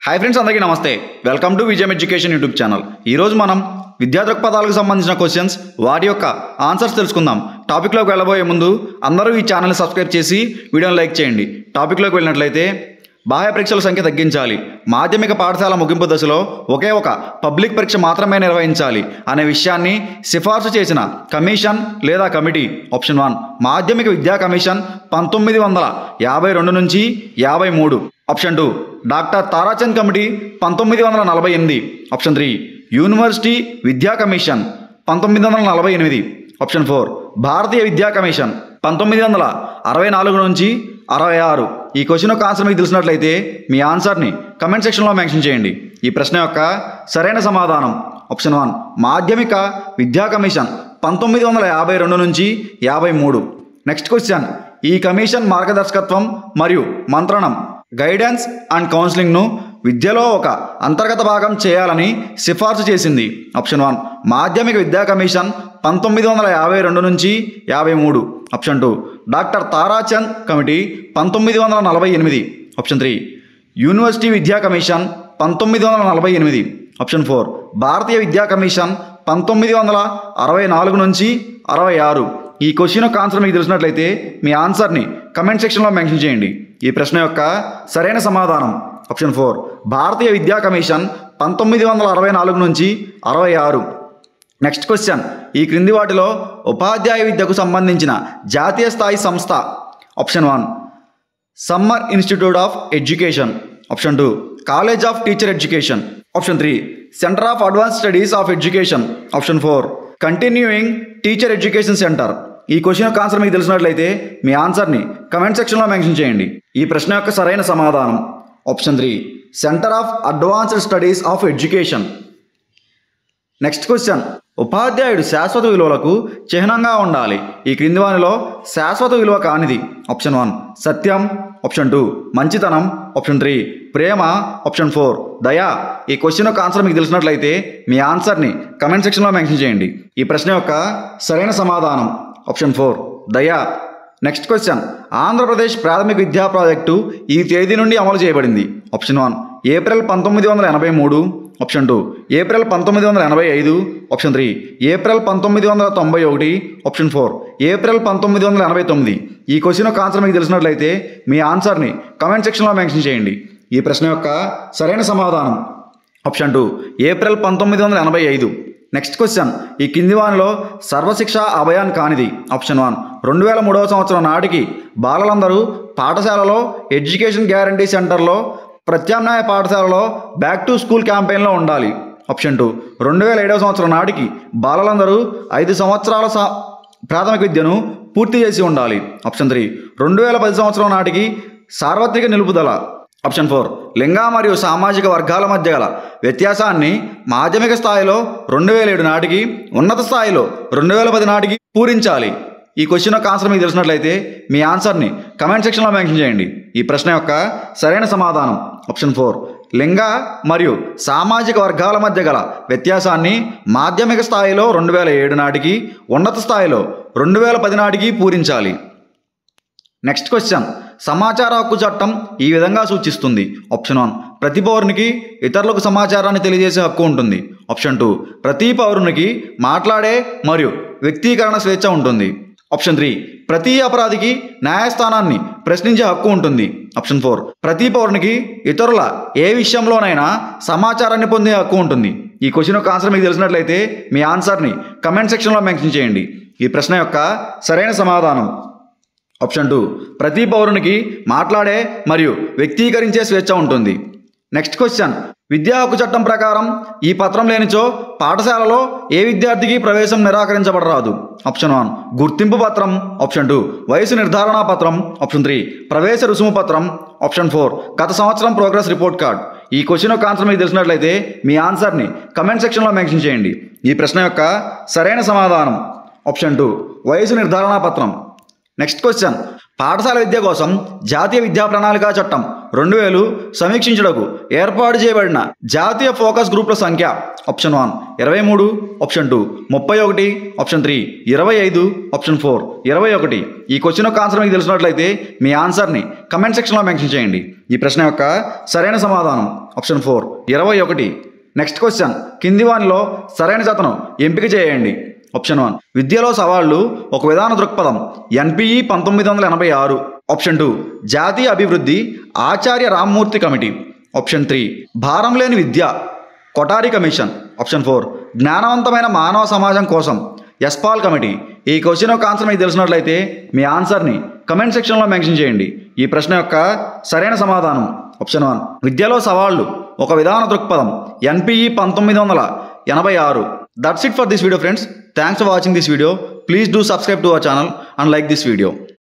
Hi friends, అందరికీ నమస్తే. Welcome to విజయం ఎడ్యుకేషన్ యూట్యూబ్ ఛానల్. ఈరోజు మనం విద్యా దృక్పథాలకు సంబంధించిన క్వశ్చన్స్, వాటి యొక్క ఆన్సర్స్ తెలుసుకుందాం. టాపిక్లోకి వెళ్ళబోయే ముందు అందరూ ఈ ఛానల్ని సబ్స్క్రైబ్ చేసి వీడియోని లైక్ చేయండి. టాపిక్లోకి వెళ్ళినట్లయితే, బాహ్య పరీక్షల సంఖ్య తగ్గించాలి, మాధ్యమిక పాఠశాల ముగింపు దశలో ఒకే ఒక పబ్లిక్ పరీక్ష మాత్రమే నిర్వహించాలి అనే విషయాన్ని సిఫార్సు చేసిన కమిషన్ లేదా కమిటీ. ఆప్షన్ 1 మాధ్యమిక విద్యా కమిషన్ 1952 నుంచి 53. Option 2 doctor Tarachand committee 1948. Option 3 university విద్యా కమిషన్ 1948. ఆప్షన్ 4 భారతీయ విద్యా కమిషన్ 1964 నుంచి 66. ఈ క్వశ్చన్ యొక్క ఆన్సర్ మీకు తెలిసినట్లయితే మీ ఆన్సర్ని కమెంట్ సెక్షన్లో మెన్షన్ చేయండి. ఈ ప్రశ్న యొక్క సరైన సమాధానం ఆప్షన్ 1 మాధ్యమిక విద్యా కమిషన్ 1952 నుంచి 53. నెక్స్ట్ క్వశ్చన్, ఈ కమిషన్ మార్గదర్శకత్వం మరియు మంత్రణం, గైడెన్స్ అండ్ కౌన్సిలింగ్ను విద్యలో ఒక అంతర్గత భాగం చేయాలని సిఫార్సు చేసింది. ఆప్షన్ 1 మాధ్యమిక విద్యా కమిషన్ 1952 నుంచి 53. Option 2 doctor Tarachand committee 1948. Option 3 university విద్యా కమిషన్ 1948. ఆప్షన్ 4 భారతీయ విద్యా కమిషన్ 1964 నుంచి 66. ఈ క్వశ్చన్ యొక్క ఆన్సర్ మీకు తెలిసినట్లయితే మీ ఆన్సర్ని కమెంట్ సెక్షన్లో మెన్షన్ చేయండి. ఈ ప్రశ్న యొక్క సరైన సమాధానం ఆప్షన్ 4 భారతీయ విద్యా కమిషన్ 1964 నుంచి 66. నెక్స్ట్ క్వశ్చన్, ఈ క్రింది వాటిలో ఉపాధ్యాయ విద్యకు సంబంధించిన జాతీయ స్థాయి సంస్థ. Option 1 summer institute of education. Option 2 college of teacher education. Option 3 centre of advance studies of education. Option 4 continuing teacher education centre. ఈ క్వశ్చన్ యొక్క ఆన్సర్ మీకు తెలిసినట్లయితే మీ ఆన్సర్ని కమెంట్ సెక్షన్లో మెన్షన్ చేయండి. ఈ ప్రశ్న యొక్క సరైన సమాధానం option 3 centre of advanced studies of education. Next question, ఉపాధ్యాయుడు శాశ్వత విలువలకు చిహ్నంగా ఉండాలి. ఈ క్రింది వానిలో శాశ్వత విలువ కానిది. ఆప్షన్ 1 సత్యం. ఆప్షన్ 2 మంచితనం. ఆప్షన్ 3 ప్రేమ. ఆప్షన్ 4 దయ. ఈ క్వశ్చన్ యొక్క ఆన్సర్ మీకు తెలిసినట్లయితే మీ ఆన్సర్ని కమెంట్ సెక్షన్లో మెన్షన్ చేయండి. ఈ ప్రశ్న యొక్క సరైన సమాధానం ఆప్షన్ 4 దయ. నెక్స్ట్ క్వశ్చన్, ఆంధ్రప్రదేశ్ ప్రాథమిక విద్యా ప్రాజెక్టు ఈ తేదీ నుండి అమలు చేయబడింది. Option 1 April 1983. Option 2 April 1985. Option 3 April 1991. Option 4 April 1989. ఈ క్వశ్చన్ యొక్క ఆన్సర్ మీకు తెలిసినట్లయితే మీ ఆన్సర్ని కమెంట్ సెక్షన్లో మెన్షన్ చేయండి. ఈ ప్రశ్న యొక్క సరైన సమాధానం ఆప్షన్ 2 ఏప్రిల్ 1985. నెక్స్ట్ క్వశ్చన్, ఈ కింది వానిలో సర్వశిక్ష అభయాన్ కానిది. ఆప్షన్ 1 2003 సంవత్సరం నాటికి బాలలందరూ పాఠశాలలో ఎడ్యుకేషన్ గ్యారంటీ సెంటర్లో, ప్రత్యామ్నాయ పాఠశాలలో బ్యాక్ టు స్కూల్ క్యాంపెయిన్లో ఉండాలి. ఆప్షన్ 2 2007 సంవత్సరం నాటికి బాలలందరూ 5 సంవత్సరాల ప్రాథమిక విద్యను పూర్తి చేసి ఉండాలి. ఆప్షన్ 3 2010 సంవత్సరం నాటికి సార్వత్రిక నిలుపుదల. ఆప్షన్ 4 లింగ మరియు సామాజిక వర్గాల మధ్య గల వ్యత్యాసాన్ని మాధ్యమిక స్థాయిలో 2007 నాటికి, ఉన్నత స్థాయిలో 2010 నాటికి పూరించాలి. ఈ క్వశ్చన్ యొక్క ఆన్సర్ మీకు తెలిసినట్లయితే మీ ఆన్సర్ని కమెంట్ సెక్షన్లో మెన్షన్ చేయండి. ఈ ప్రశ్న యొక్క సరైన సమాధానం ఆప్షన్ 4 లింగ మరియు సామాజిక వర్గాల మధ్య గల వ్యత్యాసాన్ని మాధ్యమిక స్థాయిలో 2007 నాటికి, ఉన్నత స్థాయిలో 2010 నాటికి పూరించాలి. నెక్స్ట్ క్వశ్చన్, సమాచార హక్కు చట్టం ఈ విధంగా సూచిస్తుంది. ఆప్షన్ 1 ప్రతి పౌరునికి ఇతరులకు సమాచారాన్ని తెలియజేసే హక్కు ఉంటుంది. ఆప్షన్ 2 ప్రతి పౌరునికి మాట్లాడే మరియు వ్యక్తీకరణ స్వేచ్ఛ ఉంటుంది. ఆప్షన్ 3 ప్రతి అపరాధికి న్యాయస్థానాన్ని ప్రశ్నించే హక్కు ఉంటుంది. ఆప్షన్ 4 ప్రతి పౌరునికి ఇతరుల ఏ విషయంలోనైనా సమాచారాన్ని పొందే హక్కు ఉంటుంది. ఈ క్వశ్చన్ యొక్క ఆన్సర్ మీకు తెలిసినట్లయితే మీ ఆన్సర్ని కమెంట్ సెక్షన్లో మెన్షన్ చేయండి. ఈ ప్రశ్న యొక్క సరైన సమాధానం ఆప్షన్ 2 ప్రతి పౌరునికి మాట్లాడే మరియు వ్యక్తీకరించే స్వేచ్ఛ ఉంటుంది. నెక్స్ట్ క్వశ్చన్, విద్యా హక్కు చట్టం ప్రకారం ఈ పత్రం లేనిచో పాఠశాలలో ఏ విద్యార్థికి ప్రవేశం నిరాకరించబడరాదు. ఆప్షన్ 1 గుర్తింపు పత్రం. ఆప్షన్ 2 వయసు నిర్ధారణ పత్రం. ఆప్షన్ 3 ప్రవేశ రుసుము పత్రం. ఆప్షన్ 4 గత సంవత్సరం ప్రోగ్రెస్ రిపోర్ట్ కార్డ్. ఈ క్వశ్చన్ యొక్క ఆన్సర్ మీకు తెలిసినట్లయితే మీ ఆన్సర్ని కమెంట్ సెక్షన్లో మెన్షన్ చేయండి. ఈ ప్రశ్న యొక్క సరైన సమాధానం ఆప్షన్ 2 వయసు నిర్ధారణ పత్రం. నెక్స్ట్ క్వశ్చన్, పాఠశాల విద్య కోసం జాతీయ విద్యా ప్రణాళిక చట్టం 2000 సమీక్షించుటకు ఏర్పాటు చేయబడిన జాతీయ ఫోకస్ గ్రూపుల సంఖ్య ఆప్షన్ 1 23, ఆప్షన్ 2 31, ఆప్షన్ 3 25, ఆప్షన్ 4 21. ఈ క్వశ్చన్ యొక్క ఆన్సర్ మీకు తెలిసినట్లయితే మీ ఆన్సర్ని కమెంట్ సెక్షన్లో మెన్షన్ చేయండి. ఈ ప్రశ్న యొక్క సరైన సమాధానం ఆప్షన్ 4 21. నెక్స్ట్ క్వశ్చన్, కింది వానిలో సరైన జతను ఎంపిక చేయండి. ఆప్షన్ 1 విద్యలో సవాళ్లు ఒక విధాన దృక్పథం NPE 1986. ఆప్షన్ 2 జాతీయ అభివృద్ధి ఆచార్య రామ్మూర్తి కమిటీ. ఆప్షన్ 3 భారం లేని విద్య కొఠారి కమిషన్. ఆప్షన్ 4 జ్ఞానవంతమైన మానవ సమాజం కోసం యశ్పాల్ కమిటీ. ఈ క్వశ్చన్ యొక్క ఆన్సర్ మీకు తెలిసినట్లయితే మీ ఆన్సర్ని కమెంట్ సెక్షన్లో మెన్షన్ చేయండి. ఈ ప్రశ్న యొక్క సరైన సమాధానం ఆప్షన్ 1 విద్యలో సవాళ్లు ఒక విధాన దృక్పథం NPE 1986. That's it for this video, friends. Thanks for watching this video. Please do subscribe to our channel and like this video.